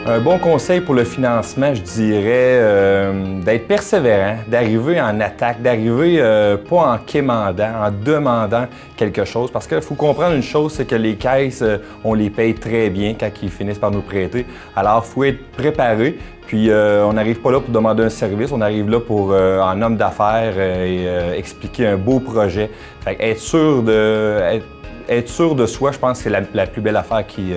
Un bon conseil pour le financement, je dirais d'être persévérant, d'arriver en attaque, d'arriver pas en quémandant, en demandant quelque chose. Parce qu'il faut comprendre une chose, c'est que les caisses, on les paye très bien quand ils finissent par nous prêter. Alors, il faut être préparé. Puis, on n'arrive pas là pour demander un service, on arrive là pour, en homme d'affaires, expliquer un beau projet. Fait être sûr de soi, je pense que c'est la plus belle affaire qui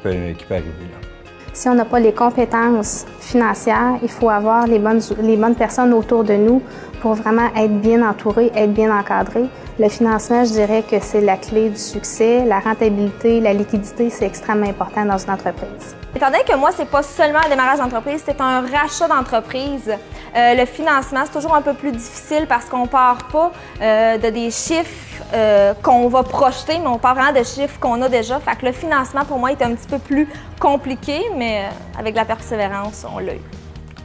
peut arriver. Là. Si on n'a pas les compétences financières, il faut avoir les bonnes personnes autour de nous pour vraiment être bien entouré, être bien encadré. Le financement, je dirais que c'est la clé du succès. La rentabilité, la liquidité, c'est extrêmement important dans une entreprise. Étant donné que moi, c'est pas seulement un démarrage d'entreprise, c'est un rachat d'entreprise. Le financement, c'est toujours un peu plus difficile parce qu'on part pas de des chiffres qu'on va projeter, mais on part vraiment de chiffres qu'on a déjà. Fait que le financement, pour moi, est un petit peu plus compliqué, mais avec la persévérance, on l'a eu.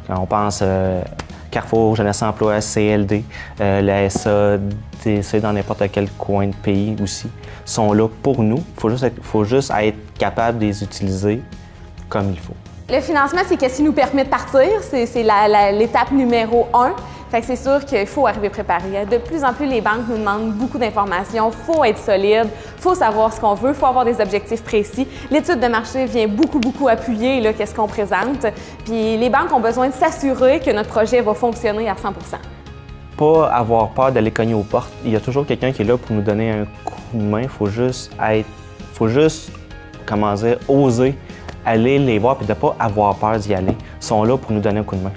Quand on pense Carrefour, Jeunesse Emploi, CLD, la SADC dans n'importe quel coin de pays aussi, sont là pour nous. Il faut juste être capable de les utiliser comme il faut. Le financement, c'est ce qui nous permet de partir. C'est l'étape numéro 1. Fait que c'est sûr qu'il faut arriver préparé. De plus en plus, les banques nous demandent beaucoup d'informations. Il faut être solide, il faut savoir ce qu'on veut, il faut avoir des objectifs précis. L'étude de marché vient beaucoup appuyer qu'est-ce qu'on présente. Puis les banques ont besoin de s'assurer que notre projet va fonctionner à 100%. Pas avoir peur d'aller cogner aux portes. Il y a toujours quelqu'un qui est là pour nous donner un coup de main. Il faut juste oser aller les voir et de ne pas avoir peur d'y aller. Ils sont là pour nous donner un coup de main.